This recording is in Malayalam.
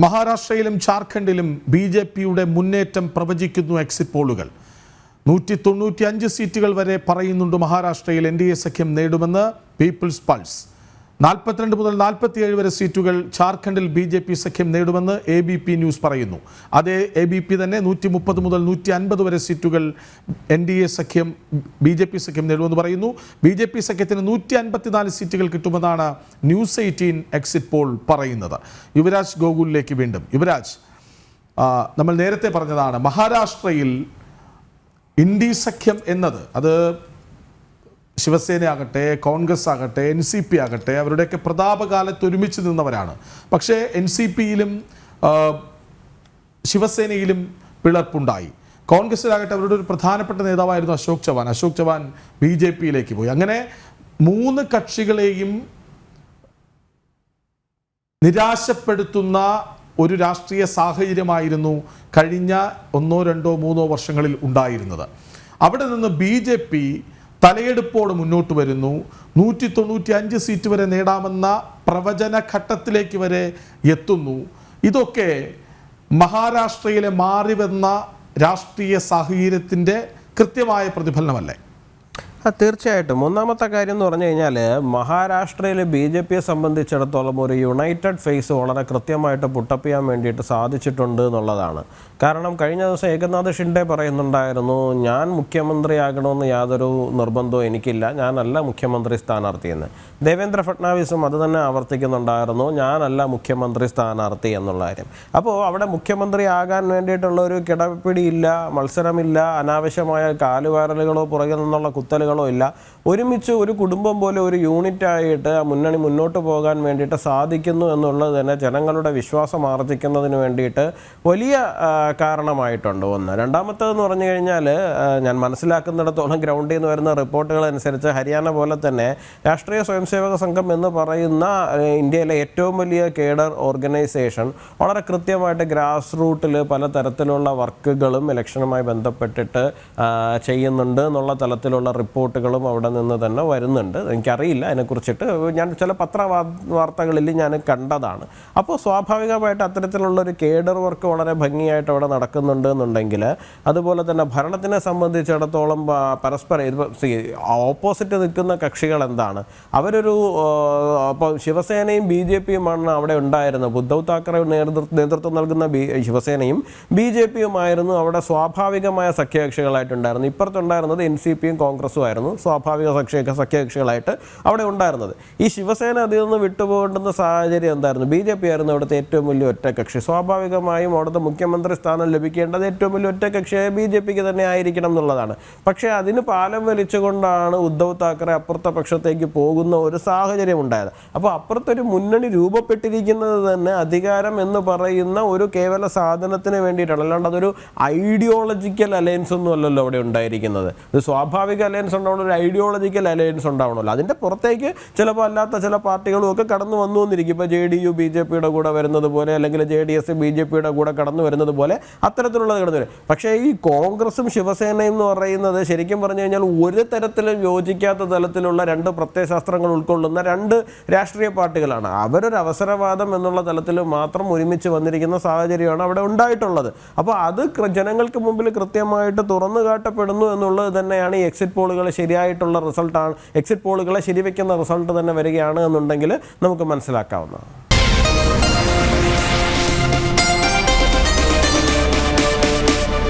മഹാരാഷ്ട്രയിലും ജാർഖണ്ഡിലും ബി.ജെ.പിയുടെ മുന്നേറ്റം പ്രവചിക്കുന്നു എക്സിറ്റ് പോളുകൾ. 195 സീറ്റുകൾ വരെ പറയുന്നുണ്ട് മഹാരാഷ്ട്രയിൽ എൻ.ഡി.എ സഖ്യം നേടുമെന്ന് പീപ്പിൾസ് പൾസ്. 42 മുതൽ 47 വരെ സീറ്റുകൾ ജാർഖണ്ഡിൽ ബി.ജെ.പി സഖ്യം നേടുമെന്ന് എ.ബി.പി ന്യൂസ് പറയുന്നു. അതേ എ.ബി.പി തന്നെ 130 മുതൽ 150 വരെ സീറ്റുകൾ എൻ.ഡി.എ സഖ്യം ബി.ജെ.പി സഖ്യം നേടുമെന്ന് പറയുന്നു. ബി.ജെ.പി സഖ്യത്തിന് 154 സീറ്റുകൾ കിട്ടുമെന്നാണ് ന്യൂസ് 18 എക്സിറ്റ് പോൾ പറയുന്നത്. യുവരാജ് ഗോകുലിലേക്ക് വീണ്ടും. യുവരാജ്, നമ്മൾ നേരത്തെ പറഞ്ഞതാണ് മഹാരാഷ്ട്രയിൽ ഇന്ത്യ സഖ്യം എന്നത് അത് ശിവസേന ആകട്ടെ, കോൺഗ്രസ് ആകട്ടെ, NCP ആകട്ടെ, അവരുടെയൊക്കെ പ്രതാപകാലത്ത് ഒരുമിച്ച് നിന്നവരാണ്. പക്ഷേ NCPയിലും ശിവസേനയിലും പിളർപ്പുണ്ടായി. കോൺഗ്രസ്സിലാകട്ടെ അവരുടെ ഒരു പ്രധാനപ്പെട്ട നേതാവായിരുന്നു അശോക് ചവാൻ ബി.ജെ.പിയിലേക്ക് പോയി. അങ്ങനെ 3 കക്ഷികളെയും നിരാശപ്പെടുത്തുന്ന ഒരു രാഷ്ട്രീയ സാഹചര്യമായിരുന്നു കഴിഞ്ഞ 1, 2, 3 വർഷങ്ങളിൽ ഉണ്ടായിരുന്നത്. അവിടെ നിന്ന് ബി.ജെ.പി തലയെടുപ്പോടെ മുന്നോട്ട് വരുന്നു. 195 സീറ്റ് വരെ നേടാമെന്ന പ്രവചന ഘട്ടത്തിലേക്ക് വരെ എത്തുന്നു. ഇതൊക്കെ മഹാരാഷ്ട്രയിലെ മാറിവന്ന രാഷ്ട്രീയ സാഹചര്യത്തിൻ്റെ കൃത്യമായ പ്രതിഫലനമല്ലേ? തീർച്ചയായിട്ടും. ഒന്നാമത്തെ കാര്യം എന്ന് പറഞ്ഞു കഴിഞ്ഞാൽ മഹാരാഷ്ട്രയിൽ ബി.ജെ.പിയെ സംബന്ധിച്ചിടത്തോളം ഒരു യുണൈറ്റഡ് ഫേസ് വളരെ കൃത്യമായിട്ട് പുട്ടപ്പ് ചെയ്യാൻ വേണ്ടിയിട്ട് സാധിച്ചിട്ടുണ്ട് എന്നുള്ളതാണ്. കാരണം കഴിഞ്ഞ ദിവസം ഏകനാഥ് ഷിൻഡെ പറയുന്നുണ്ടായിരുന്നു, ഞാൻ മുഖ്യമന്ത്രിയാകണമെന്ന് യാതൊരു നിർബന്ധവും എനിക്കില്ല, ഞാനല്ല മുഖ്യമന്ത്രി സ്ഥാനാർത്ഥിയെന്ന്. ദേവേന്ദ്ര ഫട്നാവിസും അത് തന്നെ ആവർത്തിക്കുന്നുണ്ടായിരുന്നു, ഞാനല്ല മുഖ്യമന്ത്രി സ്ഥാനാർത്ഥി എന്നുള്ള കാര്യം. അപ്പോൾ അവിടെ മുഖ്യമന്ത്രി ആകാൻ വേണ്ടിയിട്ടുള്ള ഒരു കിടപിടിയില്ല, മത്സരമില്ല, അനാവശ്യമായ കാലുവാരലുകളോ പുറകിൽ നിന്നുള്ള കുത്തലുകളോ ഇല്ല. ഒരുമിച്ച് ഒരു കുടുംബം പോലെ ഒരു യൂണിറ്റായിട്ട് ആ മുന്നണി മുന്നോട്ട് പോകാൻ വേണ്ടിയിട്ട് സാധിക്കുന്നു എന്നുള്ളത് തന്നെ ജനങ്ങളുടെ വിശ്വാസം ആർജിക്കുന്നതിന് വേണ്ടിയിട്ട് വലിയ കാരണമായിട്ടുണ്ട്. ഒന്ന്. രണ്ടാമത്തേതെന്ന് പറഞ്ഞു കഴിഞ്ഞാൽ ഞാൻ മനസ്സിലാക്കുന്നിടത്തോളം ഗ്രൗണ്ടിൽ നിന്ന് വരുന്ന റിപ്പോർട്ടുകൾ അനുസരിച്ച് ഹരിയാന പോലെ തന്നെ രാഷ്ട്രീയ സ്വയംസേവക സംഘം എന്ന് പറയുന്ന ഇന്ത്യയിലെ ഏറ്റവും വലിയ കേഡർ ഓർഗനൈസേഷൻ വളരെ കൃത്യമായിട്ട് ഗ്രാസ് റൂട്ടിൽ പലതരത്തിലുള്ള വർക്കുകളും ഇലക്ഷനുമായി ബന്ധപ്പെട്ടിട്ട് ചെയ്യുന്നുണ്ട് എന്നുള്ള തലത്തിലുള്ള റിപ്പോർട്ടുകളും അവിടെ നിന്ന് തന്നെ വരുന്നുണ്ട്. എനിക്കറിയില്ല അതിനെക്കുറിച്ചിട്ട്, ഞാൻ ചില പത്രവാർത്തകളിൽ ഞാൻ കണ്ടതാണ്. അപ്പോൾ സ്വാഭാവികമായിട്ട് അത്തരത്തിലുള്ളൊരു കേഡർ വർക്ക് വളരെ ഭംഗിയായിട്ട് അവിടെ നടക്കുന്നുണ്ട് എന്നുണ്ടെങ്കിൽ, അതുപോലെ തന്നെ ഭരണത്തിനെ സംബന്ധിച്ചിടത്തോളം പരസ്പരം ഓപ്പോസിറ്റ് നിൽക്കുന്ന കക്ഷികൾ എന്താണ്, അവരൊരു ഇപ്പോൾ ശിവസേനയും ബി.ജെ.പിയുമാണ് അവിടെ ഉണ്ടായിരുന്നത്. ഉദ്ധവ് താക്കറെ നേതൃത്വം നൽകുന്ന ശിവസേനയും ബി.ജെ.പിയുമായിരുന്നു അവിടെ സ്വാഭാവികമായ സഖ്യകക്ഷികളായിട്ടുണ്ടായിരുന്നു. ഇപ്പുറത്തുണ്ടായിരുന്നത് NCPയും കോൺഗ്രസും ആയിരുന്നു സ്വാഭാവിക സഖ്യകക്ഷികളായിട്ട് അവിടെ ഉണ്ടായിരുന്നത്. ഈ ശിവസേന അതിൽ നിന്ന് വിട്ടുപോകേണ്ടുന്ന സാഹചര്യം എന്തായിരുന്നു? ബി.ജെ.പി ആയിരുന്നു അവിടുത്തെ ഏറ്റവും വലിയ ഒറ്റക്കക്ഷി. സ്വാഭാവികമായും അവിടുത്തെ മുഖ്യമന്ത്രി സ്ഥാനം ലഭിക്കേണ്ടത് ഏറ്റവും വലിയ ഒറ്റക്കക്ഷിയായ ബി.ജെ.പിക്ക് തന്നെ ആയിരിക്കണം എന്നുള്ളതാണ്. പക്ഷേ അതിന് പാലം വലിച്ചുകൊണ്ടാണ് ഉദ്ധവ് താക്കറെ അപ്പുറത്തെ പക്ഷത്തേക്ക് പോകുന്ന ഒരു സാഹചര്യം ഉണ്ടായത്. അപ്പോൾ അപ്പുറത്തൊരു മുന്നണി രൂപപ്പെട്ടിരിക്കുന്നത് തന്നെ അധികാരം എന്ന് പറയുന്ന ഒരു കേവല സാധനത്തിന് വേണ്ടിയിട്ടാണ്. അല്ലാണ്ട് അതൊരു ഐഡിയോളജിക്കൽ അലയൻസ് ഒന്നും അല്ലല്ലോ അവിടെ ഉണ്ടായിരിക്കുന്നത്. ഇത് സ്വാഭാവിക അലയൻസ് ഉണ്ടാവണം, ഒരു ഐഡിയോളജിക്കൽ അലയൻസ് ഉണ്ടാവണമല്ലോ. അതിൻ്റെ പുറത്തേക്ക് ചിലപ്പോൾ അല്ലാത്ത ചില പാർട്ടികളും ഒക്കെ കടന്നു വന്നു വന്നിരിക്കും. ഇപ്പോൾ JDU ബി.ജെ.പിയുടെ കൂടെ വരുന്നത് പോലെ, അല്ലെങ്കിൽ JDS ബി.ജെ.പിയുടെ കൂടെ കടന്നു വരുന്നത് പോലെ അത്തരത്തിലുള്ളത് കടന്നു വരും. പക്ഷേ ഈ കോൺഗ്രസും ശിവസേനയും എന്ന് പറയുന്നത് ശരിക്കും പറഞ്ഞു കഴിഞ്ഞാൽ ഒരു തരത്തിലും യോജിക്കാത്ത തലത്തിലുള്ള 2 പ്രത്യയശാസ്ത്രങ്ങൾ ഉൾക്കൊള്ളുന്ന 2 രാഷ്ട്രീയ പാർട്ടികളാണ്. അവരൊരു അവസരവാദം എന്നുള്ള തലത്തിൽ മാത്രം ഒരുമിച്ച് വന്നിരിക്കുന്ന സാഹചര്യമാണ് അവിടെ ഉണ്ടായിട്ടുള്ളത്. അപ്പോൾ അത് ജനങ്ങൾക്ക് മുമ്പിൽ കൃത്യമായിട്ട് തുറന്നു കാട്ടപ്പെടുന്നു എന്നുള്ളത് തന്നെയാണ് ഈ എക്സിറ്റ് പോളുകൾ ശരിയായിട്ടുള്ള റിസൾട്ടാണ്. എക്സിറ്റ് പോളുകളെ ശരിവെക്കുന്ന റിസൾട്ട് തന്നെ വരികയാണ് എന്നുണ്ടെങ്കിൽ നമുക്ക് മനസ്സിലാക്കാവുന്നതാണ്.